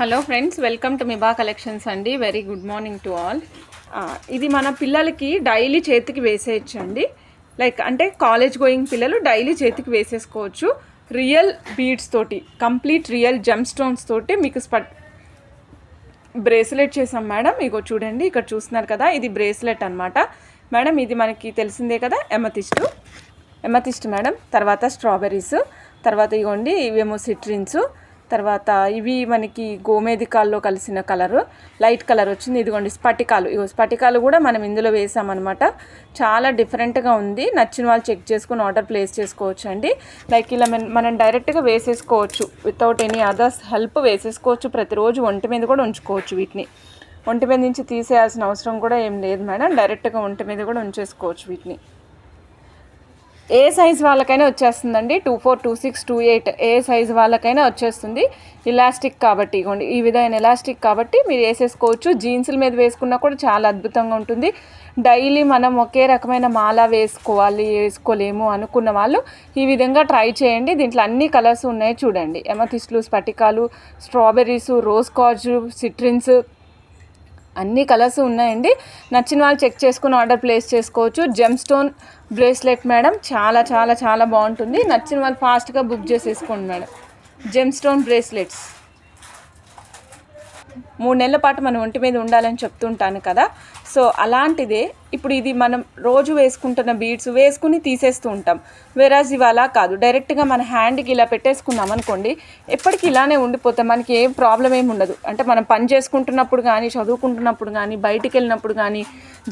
Hello friends, welcome to Miba collections అండి. Very good morning to all. ఇది మన పిల్లలకి డైలీ చేతికి వేసేయచ్చండి. లైక్ అంటే కాలేజ్ గోయింగ్ పిల్లలు డైలీ చేతికి వేసేసుకోవచ్చు. రియల్ బీడ్స్ తోటి, కంప్లీట్ రియల్ జెమ్ స్టోన్స్ తోటి మీకు బ్రేస్లెట్ చేసాం మేడం. ఇగో చూడండి, ఇక్కడ చూస్తున్నారు కదా, ఇది బ్రేస్లెట్ అనమాట మేడం. ఇది మనకి తెలిసిందే కదా, ఎమతిస్ట్ మేడం. తర్వాత స్ట్రాబెర్రీస్, తర్వాత ఇగోండి ఇవేమో సిట్రిన్స్, తర్వాత ఇవి మనకి గోమేధికాల్లో కలిసిన కలరు, లైట్ కలర్ వచ్చింది. ఇదిగోండి స్ఫటికాలు, ఇగో స్ఫటికాలు కూడా మనం ఇందులో వేసామన్నమాట. చాలా డిఫరెంట్గా ఉంది. నచ్చిన వాళ్ళు చెక్ చేసుకుని ఆర్డర్ ప్లేస్ చేసుకోవచ్చు అండి. లైక్ ఇలా మనం డైరెక్ట్గా వేసేసుకోవచ్చు, వితౌట్ ఎనీ అదర్స్ హెల్ప్ వేసేసుకోవచ్చు. ప్రతిరోజు ఒంటి మీద కూడా ఉంచుకోవచ్చు. వీటిని ఒంటి మీద నుంచి తీసేయాల్సిన అవసరం కూడా ఏం లేదు మేడం. డైరెక్ట్గా ఒంటి మీద కూడా ఉంచేసుకోవచ్చు. వీటిని ఏ సైజ్ వాళ్ళకైనా వచ్చేస్తుందండి. 24, 26, 28 ఏ సైజ్ వాళ్ళకైనా వచ్చేస్తుంది. ఇలాస్టిక్ కాబట్టి, ఇగోండి ఈ విధమైన ఎలాస్టిక్ కాబట్టి మీరు వేసేసుకోవచ్చు. జీన్సుల మీద వేసుకున్నా కూడా చాలా అద్భుతంగా ఉంటుంది. డైలీ మనం ఒకే రకమైన మాల వేసుకోలేము అనుకున్న వాళ్ళు ఈ విధంగా ట్రై చేయండి. దీంట్లో అన్ని కలర్స్ ఉన్నాయి చూడండి. ఎమతిస్టులు, స్ఫటికాలు, స్ట్రాబెర్రీస్, రోజ్ కాజు, సిట్రిన్స్, అన్ని కలర్స్ ఉన్నాయండి. నచ్చిన వాళ్ళు చెక్ చేసుకుని ఆర్డర్ ప్లేస్ చేసుకోవచ్చు. జెమ్ స్టోన్ బ్రేస్లెట్ మేడం, చాలా చాలా చాలా బాగుంటుంది. నచ్చిన వాళ్ళు ఫాస్ట్గా బుక్ చేసేసుకోండి మేడం. జెమ్ స్టోన్ బ్రేస్లెట్స్ 3 నెలల పాటు మనం ఒంటి మీద ఉండాలని చెప్తుంటాను కదా, సో అలాంటిదే. ఇప్పుడు ఇది మనం రోజు వేసుకుంటున్న బీడ్స్ వేసుకుని తీసేస్తూ ఉంటాం. వేరాజ్ ఇవి అలా కాదు, డైరెక్ట్గా మన హ్యాండ్కి ఇలా పెట్టేసుకున్నాం అనుకోండి, ఎప్పటికీ ఇలానే ఉండిపోతాం. మనకి ఏం ప్రాబ్లం ఏమి ఉండదు. అంటే మనం పని చేసుకుంటున్నప్పుడు కానీ, చదువుకుంటున్నప్పుడు కానీ, బయటికి వెళ్ళినప్పుడు కానీ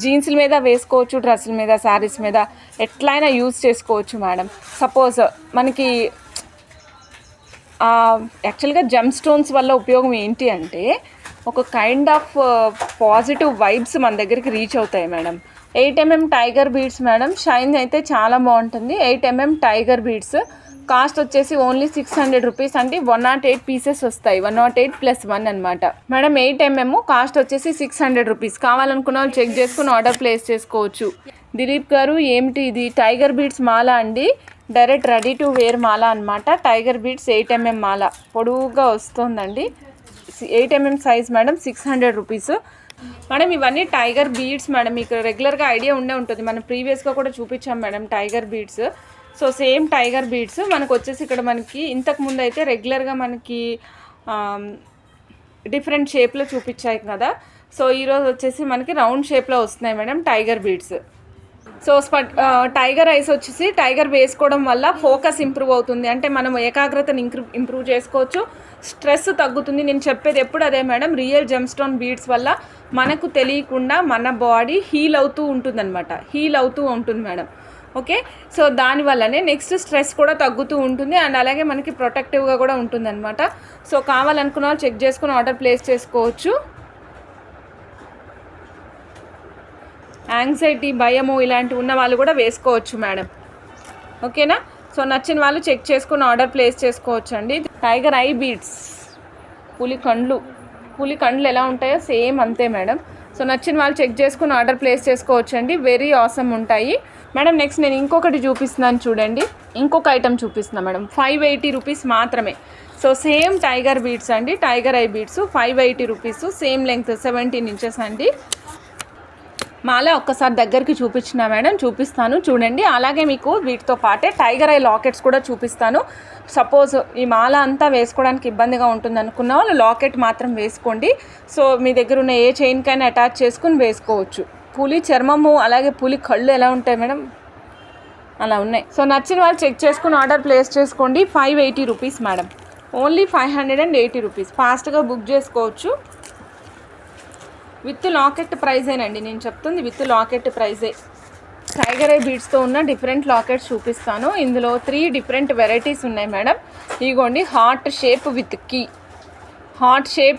జీన్స్ల మీద వేసుకోవచ్చు, డ్రెస్సుల మీద, శారీస్ మీద ఎట్లయినా యూజ్ చేసుకోవచ్చు మేడం. సపోజ్ మనకి యాక్చువల్గా జెమ్ స్టోన్స్ వల్ల ఉపయోగం ఏంటి అంటే, ఒక కైండ్ ఆఫ్ పాజిటివ్ వైబ్స్ మన దగ్గరికి రీచ్ అవుతాయి madam. 8mm tiger beads madam. Shine అయితే చాలా బాగుంటుంది. 8mm టైగర్ బీడ్స్ కాస్ట్ వచ్చేసి ఓన్లీ 600 రూపీస్ అండి. 108 పీసెస్ వస్తాయి. 108 + 1 అనమాట మేడం. 8mm కాస్ట్ వచ్చేసి 600 రూపీస్. కావాలనుకున్న వాళ్ళు చెక్ చేసుకుని ఆర్డర్ ప్లేస్ చేసుకోవచ్చు. దిలీప్ గారు, ఏమిటి ఇది? టైగర్ బీడ్స్ మాల అండి. డైరెక్ట్ రెడీ టు వేర్ మాల అనమాట. టైగర్ బీడ్స్ 8mm మాల పొడవుగా వస్తుందండి. 8mm size madam. 600 rupees madam. ఇవన్నీ టైగర్ బీడ్స్ మేడం. మీకు రెగ్యులర్గా ఐడియా ఉండే ఉంటుంది, మనం ప్రీవియస్గా కూడా చూపించాం madam tiger beads. So same tiger beads మనకు వచ్చేసి ఇక్కడ మనకి ఇంతకుముందు అయితే రెగ్యులర్గా మనకి డిఫరెంట్ షేప్లో చూపించాయి కదా, సో ఈరోజు వచ్చేసి మనకి రౌండ్ షేప్లో వస్తున్నాయి madam tiger beads. So tiger ice వచ్చేసి టైగర్ వేసుకోవడం వల్ల ఫోకస్ ఇంప్రూవ్ అవుతుంది. అంటే మనం ఏకాగ్రతను ఇంప్రూవ్ చేసుకోవచ్చు, స్ట్రెస్ తగ్గుతుంది. నేను చెప్పేది ఎప్పుడు అదే madam. Real gem stone beads వల్ల మనకు తెలియకుండా మన బాడీ హీల్ అవుతూ ఉంటుంది మేడం. ఓకే, సో దానివల్లనే నెక్స్ట్ స్ట్రెస్ కూడా తగ్గుతూ ఉంటుంది, అండ్ అలాగే మనకి ప్రొటెక్టివ్గా కూడా ఉంటుంది అనమాట. సో కావాలనుకున్న వాళ్ళు చెక్ చేసుకుని ఆర్డర్ ప్లేస్ చేసుకోవచ్చు. యాంగ్జైటీ, భయము ఇలాంటివి ఉన్న వాళ్ళు కూడా వేసుకోవచ్చు మేడం. ఓకేనా? సో నచ్చిన వాళ్ళు చెక్ చేసుకుని ఆర్డర్ ప్లేస్ చేసుకోవచ్చు అండి. టైగర్ ఐ బీడ్స్, పులి కండ్లు ఎలా ఉంటాయో సేమ్ అంతే మేడం. సో నచ్చిన వాళ్ళు చెక్ చేసుకుని ఆర్డర్ ప్లేస్ చేసుకోవచ్చు అండి. వెరీ ఆసమ్ ఉంటాయి మేడం. నెక్స్ట్ నేను ఇంకొకటి చూపిస్తున్నాను చూడండి. ఇంకొక ఐటమ్ చూపిస్తున్నాను మేడం. 580 రూపీస్ మాత్రమే. సో సేమ్ టైగర్ బీడ్స్ అండి, tiger I beads 580 rupees. Same length 17 inches అండి. మాల ఒక్కసారి దగ్గరికి చూపించిన మేడం, చూపిస్తాను చూడండి. అలాగే మీకు వీటితో పాటే టైగర్ ఐ లాకెట్స్ కూడా చూపిస్తాను. సపోజ్ ఈ మాల అంతా వేసుకోవడానికి ఇబ్బందిగా ఉంటుంది అనుకున్న వాళ్ళు లాకెట్ మాత్రం వేసుకోండి. సో మీ దగ్గర ఉన్న ఏ చైన్కైనా అటాచ్ చేసుకుని వేసుకోవచ్చు. పులి చర్మము అలాగే పులి కళ్ళు ఎలా ఉంటాయి మేడం, అలా ఉన్నాయి. సో నచ్చిన వాళ్ళు చెక్ చేసుకుని ఆర్డర్ ప్లేస్ చేసుకోండి. 580 రూపీస్ మేడం. Only 580 rupees. ఫాస్ట్గా బుక్ చేసుకోవచ్చు. విత్ లాకెట్ ప్రైజేనండి నేను చెప్తుంది, విత్ లాకెట్ ప్రైజే. టైగర్ ఐ బీడ్స్తో ఉన్న డిఫరెంట్ లాకెట్స్ చూపిస్తాను. ఇందులో 3 డిఫరెంట్ వెరైటీస్ ఉన్నాయి మేడం. ఇగోండి హార్ట్ షేప్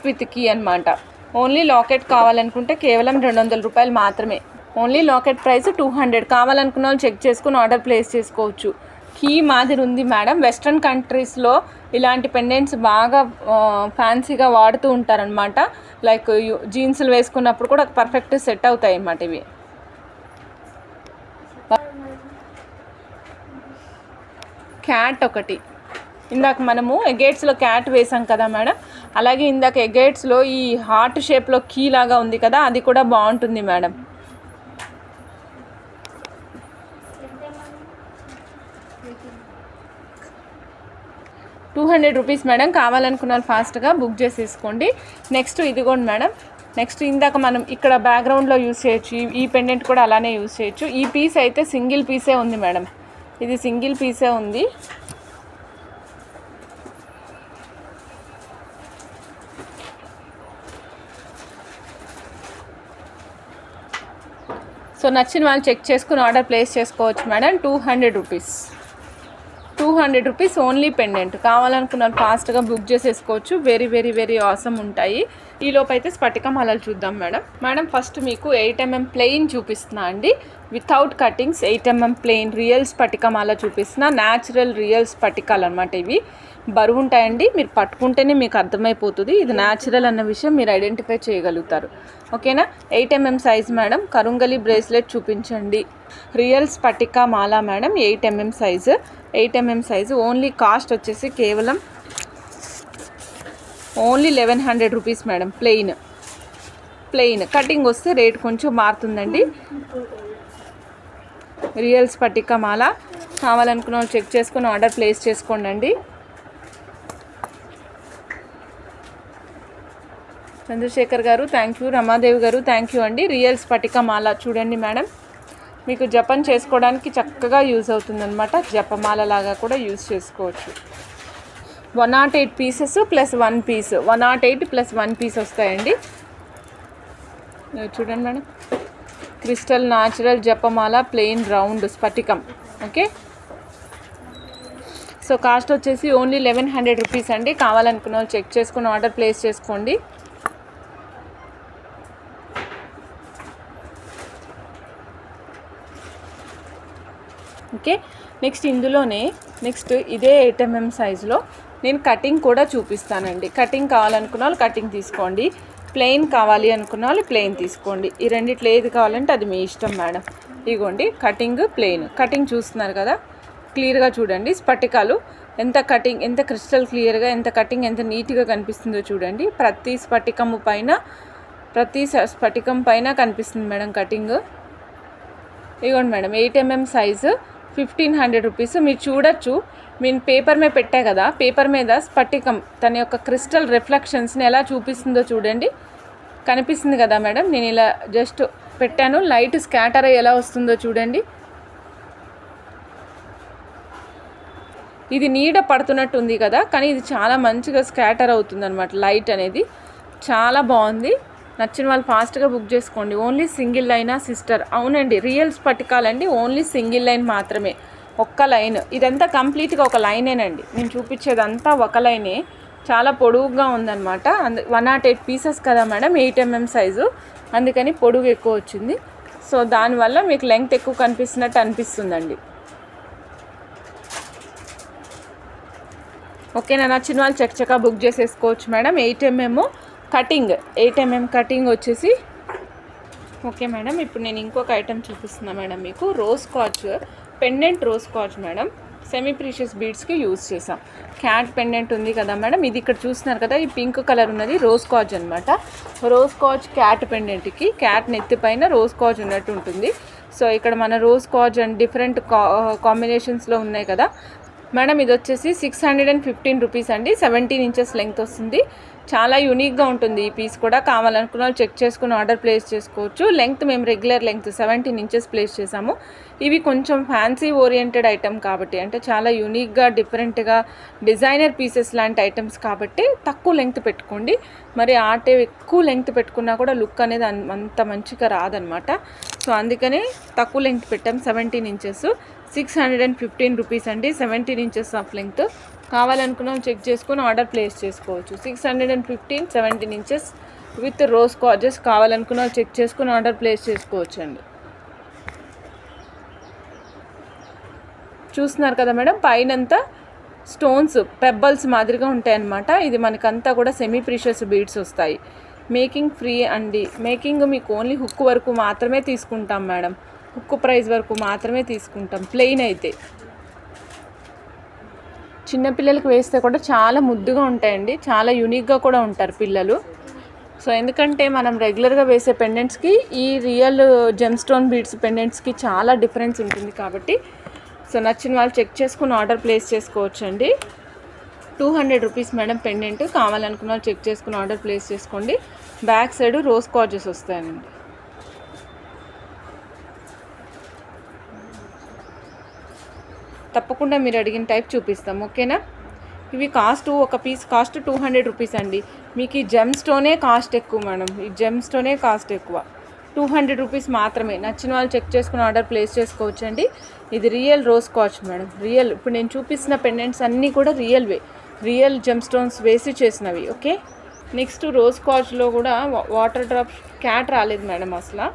విత్ కీ అనమాట. ఓన్లీ లాకెట్ కావాలనుకుంటే కేవలం 200 రూపాయలు మాత్రమే. Only locket price 200. కావాలనుకున్న వాళ్ళు చెక్ చేసుకుని ఆర్డర్ ప్లేస్ చేసుకోవచ్చు. కీ మాదిరి ఉంది మేడం. వెస్ట్రన్ కంట్రీస్లో ఇలాంటి పెండెంట్స్ బాగా ఫ్యాన్సీగా వాడుతూ ఉంటారనమాట. లైక్ జీన్స్లు వేసుకున్నప్పుడు కూడా పర్ఫెక్ట్ సెట్ అవుతాయి అన్నమాట ఇవి. క్యాట్ ఒకటి, ఇందాక మనము గేట్స్లో క్యాట్ వేసాం కదా మేడం, అలాగే ఇందాక ఎగైట్స్లో ఈ హార్ట్ షేప్లో కీ లాగా ఉంది కదా, అది కూడా బాగుంటుంది మేడం. ₹200 మేడం. కావాలనుకున్న వాళ్ళు ఫాస్ట్గా బుక్ చేసేసుకోండి. నెక్స్ట్ ఇదిగోండి మేడం. నెక్స్ట్ ఇందాక మనం ఇక్కడ బ్యాక్గ్రౌండ్లో యూస్ చేయొచ్చు. ఈ పెండెంట్ కూడా అలానే యూస్ చేయొచ్చు. ఈ పీస్ అయితే సింగిల్ పీసే ఉంది మేడం. ఇది సింగిల్ పీసే ఉంది. సో నచ్చిన వాళ్ళు చెక్ చేసుకుని ఆర్డర్ ప్లేస్ చేసుకోవచ్చు మేడం. ₹200 only pendant. కావాలనుకున్న ఫాస్ట్గా బుక్ చేసేసుకోవచ్చు. వెరీ వెరీ వెరీ ఆసమ్ ఉంటాయి. ఈ లోపు అయితే స్ఫటిక మాలలు చూద్దాం మేడం. ఫస్ట్ మీకు 8mm ప్లెయిన్ చూపిస్తున్నా అండి, without cuttings. 8mm plain real స్ఫటిక మాల చూపిస్తున్నా. న్యాచురల్ రియల్ స్ఫటికాలు అనమాట. ఇవి బరువు ఉంటాయండి. మీరు పట్టుకుంటేనే మీకు అర్థమైపోతుంది ఇది న్యాచురల్ అన్న విషయం మీరు ఐడెంటిఫై చేయగలుగుతారు. ఓకేనా. 8mm size madam. కరుంగలి బ్రేస్లెట్ చూపించండి. రియల్ స్ఫటిక మాల madam. 8mm size. Only cost వచ్చేసి కేవలం ఓన్లీ ₹1100 మేడం. ప్లెయిన్ కటింగ్ వస్తే రేట్ కొంచెం మారుతుందండి. రియల్ స్ఫటిక మాల కావాలనుకున్న వాళ్ళు చెక్ చేసుకుని ఆర్డర్ ప్లేస్ చేసుకోండి అండి. చంద్రశేఖర్ గారు థ్యాంక్ యూ. రమాదేవి గారు థ్యాంక్ యూ అండి. రియల్ స్ఫటిక మాల చూడండి మేడం. మీకు జపం చేసుకోవడానికి చక్కగా యూజ్ అవుతుందన్నమాట. జపమాల లాగా కూడా యూజ్ చేసుకోవచ్చు. 108 pieces plus 1 piece. 108 plus 1 piece వస్తాయండి. చూడండి మేడం. క్రిస్టల్ న్యాచురల్ జపమాల ప్లెయిన్ రౌండ్ స్ఫటికం. ఓకే. సో కాస్ట్ వచ్చేసి ఓన్లీ ₹1100 అండి. కావాలనుకున్న వాళ్ళు చెక్ చేసుకుని ఆర్డర్ ప్లేస్ చేసుకోండి. ఓకే. నెక్స్ట్ ఇందులోనే ఇదే 8mm సైజులో నేను కటింగ్ కూడా చూపిస్తానండి. కటింగ్ కావాలనుకున్న వాళ్ళు కటింగ్ తీసుకోండి. ప్లెయిన్ కావాలి అనుకున్న వాళ్ళు ప్లెయిన్ తీసుకోండి. ఈ రెండిట్లో ఏది కావాలంటే అది మీ ఇష్టం మేడం. ఇగోండి కటింగ్, ప్లెయిన్. కటింగ్ చూస్తున్నారు కదా, క్లియర్గా చూడండి. స్ఫటికాలు ఎంత కటింగ్, ఎంత క్రిస్టల్ క్లియర్గా, ఎంత కటింగ్ ఎంత నీట్గా కనిపిస్తుందో చూడండి. ప్రతి స్ఫటికం పైన కనిపిస్తుంది మేడం కటింగ్. ఇగోండి మేడం 8mm సైజు ₹1500. మీరు చూడొచ్చు, నేను పేపర్ మీద పెట్టా కదా, పేపర్ మీద స్ఫటికం తన యొక్క క్రిస్టల్ రిఫ్లెక్షన్స్ని ఎలా చూపిస్తుందో చూడండి. కనిపిస్తుంది కదా మేడం. నేను ఇలా జస్ట్ పెట్టాను, లైట్ స్కాటర్ అయ్యి ఎలా వస్తుందో చూడండి. ఇది నీడ పడుతున్నట్టు ఉంది కదా, కానీ ఇది చాలా మంచిగా స్కాటర్ అవుతుంది అనమాట. లైట్ అనేది చాలా బాగుంది. నచ్చిన వాళ్ళు ఫాస్ట్గా బుక్ చేసుకోండి. ఓన్లీ సింగిల్ లైనా సిస్టర్? అవునండి, రియల్ స్ఫటికాలండి. ఓన్లీ సింగిల్ లైన్ మాత్రమే, ఒక్క లైన్. ఇదంతా కంప్లీట్గా ఒక లైనేనండి. నేను చూపించేదంతా ఒక లైనే. చాలా పొడుగుగా ఉందన్నమాట. 108 పీసెస్ కదా మేడం, 8mm సైజు, అందుకని పొడుగు ఎక్కువ వచ్చింది. సో దానివల్ల మీకు లెంగ్త్ ఎక్కువ కనిపిస్తున్నట్టు అనిపిస్తుందండి. ఓకేనా. నచ్చిన వాళ్ళు చక్కగా బుక్ చేసేసుకోవచ్చు మేడం. 8mm కటింగ్ వచ్చేసి. Okay madam. ఇప్పుడు నేను ఇంకొక ఐటెం చూపిస్తున్నా మేడం మీకు. Rose quartz pendant, rose quartz madam. Semi precious బీడ్స్కి యూజ్ చేసాం. క్యాట్ పెండెంట్ ఉంది కదా మేడం, ఇది ఇక్కడ చూస్తున్నారు కదా, ఈ పింక్ కలర్ ఉన్నది రోజ్ కాచ్ అనమాట. రోజ్ కాచ్ క్యాట్ పెండెంట్కి క్యాట్ నెత్తి పైన రోజ్ కాచ్ ఉన్నట్టు ఉంటుంది. సో ఇక్కడ మన రోజ్ కాచ్ అండ్ డిఫరెంట్ కాంబినేషన్స్లో ఉన్నాయి కదా మేడం. ఇది వచ్చేసి ₹615 అండి. 17 ఇంచెస్ లెంగ్త్ వస్తుంది. చాలా యూనిక్గా ఉంటుంది ఈ పీస్ కూడా. కావాలనుకున్న వాళ్ళు చెక్ చేసుకుని ఆర్డర్ ప్లేస్ చేసుకోవచ్చు. లెంగ్త్ మేము రెగ్యులర్ లెంగ్త్ 17 ఇంచెస్ ప్లేస్ చేసాము. ఇవి కొంచెం ఫ్యాన్సీ ఓరియంటెడ్ ఐటమ్ కాబట్టి, అంటే చాలా యూనిక్గా డిఫరెంట్గా డిజైనర్ పీసెస్ లాంటి ఐటమ్స్ కాబట్టి తక్కువ లెంగ్త్ పెట్టుకోండి. మరి ఆటే ఎక్కువ లెంగ్త్ పెట్టుకున్నా కూడా లుక్ అనేది అంత మంచిగా రాదనమాట. సో అందుకనే తక్కువ లెంగ్త్ పెట్టాం. 17 ఇంచెస్ ₹615 అండి. 17 ఇంచెస్ ఆఫ్ లెంగ్త్. కావాలనుకున్నాం చెక్ చేసుకుని ఆర్డర్ ప్లేస్ చేసుకోవచ్చు. 615 17 ఇంచెస్ విత్ రోజ్ కాజెస్. కావాలనుకున్న చెక్ చేసుకుని ఆర్డర్ ప్లేస్ చేసుకోవచ్చు అండి. చూస్తున్నారు కదా మేడం, పైనంతా స్టోన్స్ పెబ్బల్స్ మాదిరిగా ఉంటాయన్నమాట. ఇది మనకంతా కూడా సెమీ ప్రీషియస్ బీడ్స్ వస్తాయి. మేకింగ్ ఫ్రీ అండి. మేకింగ్ మీకు ఓన్లీ హుక్ వరకు మాత్రమే తీసుకుంటాం మేడం. హుక్ ప్రైస్ వరకు మాత్రమే తీసుకుంటాం ప్లెయిన్ అయితే. చిన్నపిల్లలకి వేస్తే కూడా చాలా ముద్దుగా ఉంటాయండి, చాలా యూనిక్గా కూడా ఉంటారు పిల్లలు. సో ఎందుకంటే మనం రెగ్యులర్గా వేసే పెండెంట్స్కి ఈ రియల్ జెమ్ స్టోన్ బీడ్స్ పెండెంట్స్కి చాలా డిఫరెన్స్ ఉంటుంది కాబట్టి సో నచ్చిన వాళ్ళు చెక్ చేసుకుని ఆర్డర్ ప్లేస్ చేసుకోవచ్చండి. 200 రూపీస్ మేడం పెండెంట్. కావాలనుకున్న వాళ్ళు చెక్ చేసుకుని ఆర్డర్ ప్లేస్ చేసుకోండి. బ్యాక్ సైడ్ రోజ్ కాజెస్ వస్తాయండి. తప్పకుండా మీరు అడిగిన టైప్ చూపిస్తాం, ఓకేనా. ఇవి కాస్ట్, ఒక పీస్ కాస్ట్ 200 రూపీస్ అండి. మీకు ఈ జెమ్ స్టోనే కాస్ట్ ఎక్కువ మేడం, ఈ జెమ్ స్టోనే కాస్ట్ ఎక్కువ. 200 రూపీస్ మాత్రమే. నచ్చిన వాళ్ళు చెక్ చేసుకుని ఆర్డర్ ప్లేస్ చేసుకోవచ్చండి. ఇది real rose quartz madam, real. ఇప్పుడు నేను చూపిస్తున్న పెండెంట్స్ అన్నీ కూడా రియల్ జెమ్ స్టోన్స్ వేసి చేసినవి, ఓకే. నెక్స్ట్ రోజ్ కాచ్లో కూడా వాటర్ డ్రాప్ క్యాట్ రాలేదు మేడం అసలు.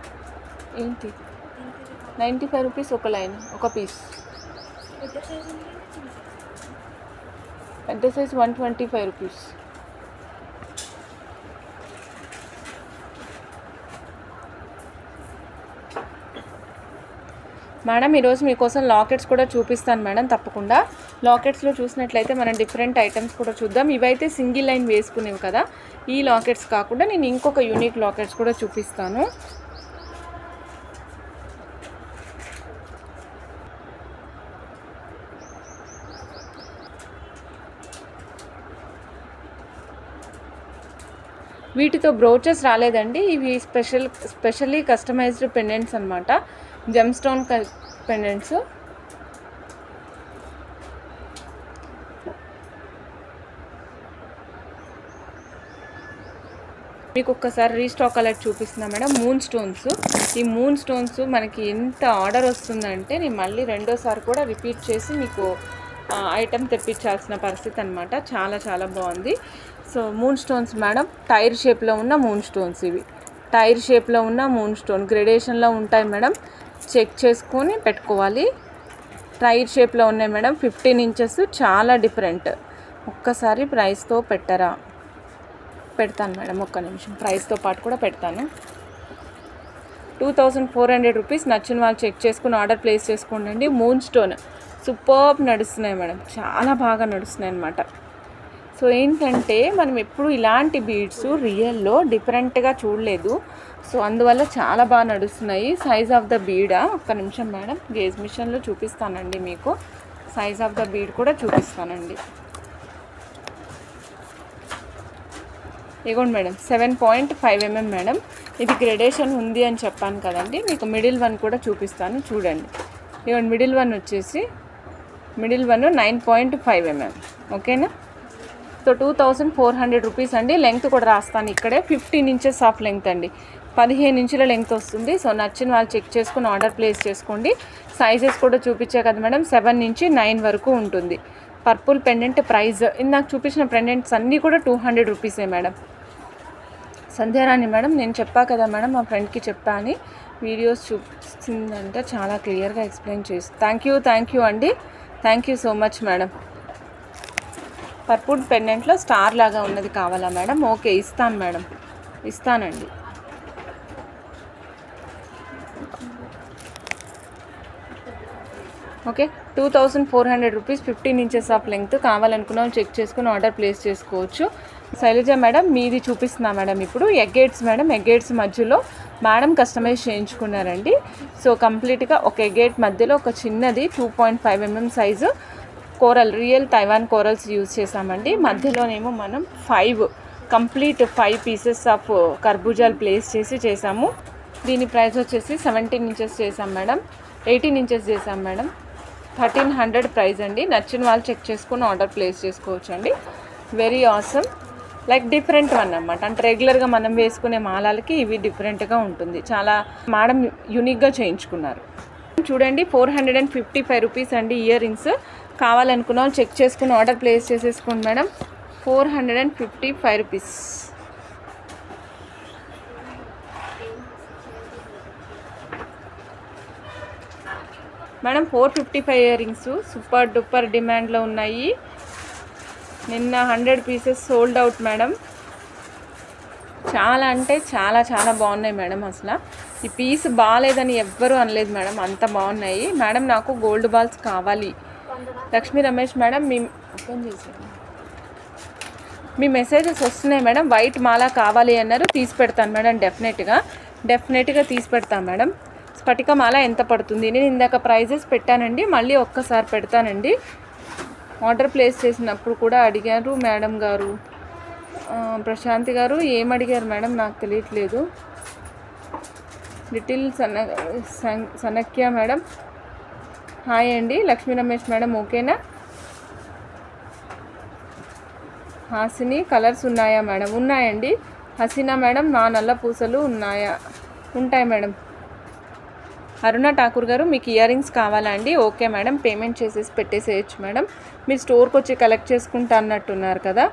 ఏంటి 95 రూపీస్ ఒక లైన్, ఒక పీస్. పెద్ద సైజ్ 125 రూపీస్. మేడం ఈరోజు మీకోసం లాకెట్స్ కూడా చూపిస్తాను మేడం, తప్పకుండా. లాకెట్స్లో చూసినట్లయితే మనం డిఫరెంట్ ఐటమ్స్ కూడా చూద్దాం. ఇవైతే సింగిల్ లైన్ వేసుకునేవి కదా, ఈ లాకెట్స్ కాకుండా నేను ఇంకొక యూనిక్ లాకెట్స్ కూడా చూపిస్తాను. వీటితో బ్రోచెస్ రాలేదండి, ఇవి స్పెషల్లీ కస్టమైజ్డ్ పెండెంట్స్ అనమాట, జెమ్ స్టోన్ పెండెంట్స్. మీకు ఒక్కసారి రీస్టాక్ అలర్ట్ చూపిస్తున్నా మేడం. మూన్ స్టోన్స్, ఈ మూన్ స్టోన్స్ మనకి ఎంత ఆర్డర్ వస్తుందంటే నేను మళ్ళీ రెండోసారి కూడా రిపీట్ చేసి మీకు ఐటెం తెప్పించాల్సిన పరిస్థితి అనమాట. చాలా చాలా బాగుంది. So moon stones madam, tear షేప్లో ఉన్న మూన్ స్టోన్స్. ఇవి టైర్ షేప్లో ఉన్న మూన్ స్టోన్ గ్రేడేషన్లో ఉంటాయి మేడం, చెక్ చేసుకొని పెట్టుకోవాలి. టైర్ షేప్లో ఉన్నాయి మేడం, 15 ఇంచెస్, చాలా డిఫరెంట్. ఒక్కసారి ప్రైస్తో పెడతాను మేడం, ఒక్క నిమిషం, ప్రైస్తో పాటు కూడా పెడతాను. 2400 రూపీస్. నచ్చిన వాళ్ళు చెక్ చేసుకుని ఆర్డర్ ప్లేస్ చేసుకోండి. మూన్ స్టోన్ సూపర్బ్ నడుస్తున్నాయి మేడం, చాలా బాగా నడుస్తున్నాయి అన్నమాట. సో ఏంటంటే మనం ఎప్పుడు ఇలాంటి బీడ్స్ రియల్లో డిఫరెంట్గా చూడలేదు, సో అందువల్ల చాలా బాగా నడుస్తున్నాయి. సైజ్ ఆఫ్ ద బీడా, ఒక్క నిమిషం మేడం, గేజ్ మిషన్లో చూపిస్తానండి మీకు. సైజ్ ఆఫ్ ద బీడ్ కూడా చూపిస్తానండి. ఇగోండి మేడం, 7.5 mm మేడం. ఇది గ్రేడేషన్ ఉంది అని చెప్పాను కదండి, మీకు మిడిల్ వన్ కూడా చూపిస్తాను చూడండి. ఇగోండి మిడిల్ వన్ వచ్చేసి 9.5 mm, ఓకేనా. సో 2400 రూపీస్ అండి. లెంగ్త్ కూడా రాస్తాను ఇక్కడే, 15 ఇంచెస్ ఆఫ్ లెంగ్త్ అండి, 15 ఇంచుల లెంగ్త్ వస్తుంది. సో నచ్చిన వాళ్ళు చెక్ చేసుకుని ఆర్డర్ ప్లేస్ చేసుకోండి. సైజెస్ కూడా చూపించే కదా మేడం, 7 నుంచి 9 వరకు ఉంటుంది. పర్పుల్ పెండెంట్ ప్రైస్, ఇందాక చూపించిన పెండెంట్స్ అన్నీ కూడా 200 రూపీసే మేడం. సంధ్యారాణి మేడం, నేను చెప్పా కదా మేడం, మా ఫ్రెండ్కి చెప్పా అని వీడియోస్ చూపించిందంటే చాలా క్లియర్గా ఎక్స్ప్లెయిన్ చేసి. థ్యాంక్ యూ అండి, thank you so much madam. Purple పెండెంట్లో స్టార్ లాగా ఉన్నది కావాలా మేడం? ఓకే, ఇస్తాను మేడం, ఇస్తానండి. Okay, 2400 rupees, 15 inches of length. కావాలనుకున్న వాళ్ళు చెక్ చేసుకుని ఆర్డర్ ప్లేస్ చేసుకోవచ్చు. శైలజ మేడం, మీది చూపిస్తున్నా మేడం ఇప్పుడు. Egg gates madam, egg gates మధ్యలో మేడం కస్టమైజ్ చేయించుకున్నారండి. సో కంప్లీట్గా ఒక ఎగ్ గేట్ మధ్యలో ఒక చిన్నది 2.5 mm size coral, real Taiwan corals use చేసామండి. మధ్యలోనేమో మనం 5 పీసెస్ ఆఫ్ కర్బూజాలు ప్లేస్ చేసాము. దీని ప్రైస్ వచ్చేసి 17 ఇంచెస్ చేసాం మేడం, 18 ఇంచెస్ చేసాం మేడం. 1300 ప్రైస్ అండి. నచ్చిన వాళ్ళు చెక్ చేసుకుని ఆర్డర్ ప్లేస్ చేసుకోవచ్చు అండి. Very awesome, like different one అన్నమాట. అంటే రెగ్యులర్గా మనం వేసుకునే మాలలకి ఇవి డిఫరెంట్గా ఉంటుంది. చాలా మేడం యూనిక్గా చేయించుకున్నారు. చూడండి, 455 రూపీస్ అండి ఇయర్ రింగ్స్. కావాలనుకున్న వాళ్ళు చెక్ చేసుకుని ఆర్డర్ ప్లేస్ చేసేసుకోండి madam. 455 rupees. Madam 455 earrings super duper డిమాండ్లో ఉన్నాయి. నిన్న 100 పీసెస్ సోల్డ్ అవుట్ మేడం. చాలా అంటే చాలా చాలా బాగున్నాయి మేడం. అసలు ఈ పీస్ బాగాలేదని ఎవ్వరూ అనలేదు మేడం, అంత బాగున్నాయి మేడం. నాకు గోల్డ్ బాల్స్ కావాలి. లక్ష్మీ రమేష్ మేడం, మీ ఓపెన్ చేసాను. మీ మెసేజెస్ వస్తున్నాయి మేడం. వైట్ మాల కావాలి అన్నారు, తీసి పెడతాను మేడం. డెఫినెట్గా తీసి పెడతాను మేడం. స్ఫటిక మాల ఎంత పడుతుంది? నేను ఇందాక ప్రైజెస్ పెట్టానండి, మళ్ళీ ఒక్కసారి పెడతానండి. ఆర్డర్ ప్లేస్ చేసినప్పుడు కూడా అడిగారు మేడం గారు. ప్రశాంతి గారు ఏం అడిగారు మేడం నాకు తెలియట్లేదు. లిటిల్ సనక్య మేడం హాయ్ అండి. లక్ష్మీ రమేష్ మేడం ఓకేనా? హాసిని కలర్స్ ఉన్నాయా మేడం? ఉన్నాయండి. హసీనా మేడం నా నల్ల పూసలు ఉన్నాయా? ఉంటాయి మేడం. అరుణ ఠాకూర్ గారు మీకు ఇయర్ రింగ్స్ కావాలా అండి? ఓకే మేడం, పేమెంట్ చేసేసి పెట్టేసేయచ్చు మేడం. మీరు స్టోర్కి వచ్చి కలెక్ట్ చేసుకుంటా అన్నట్టున్నారు కదా.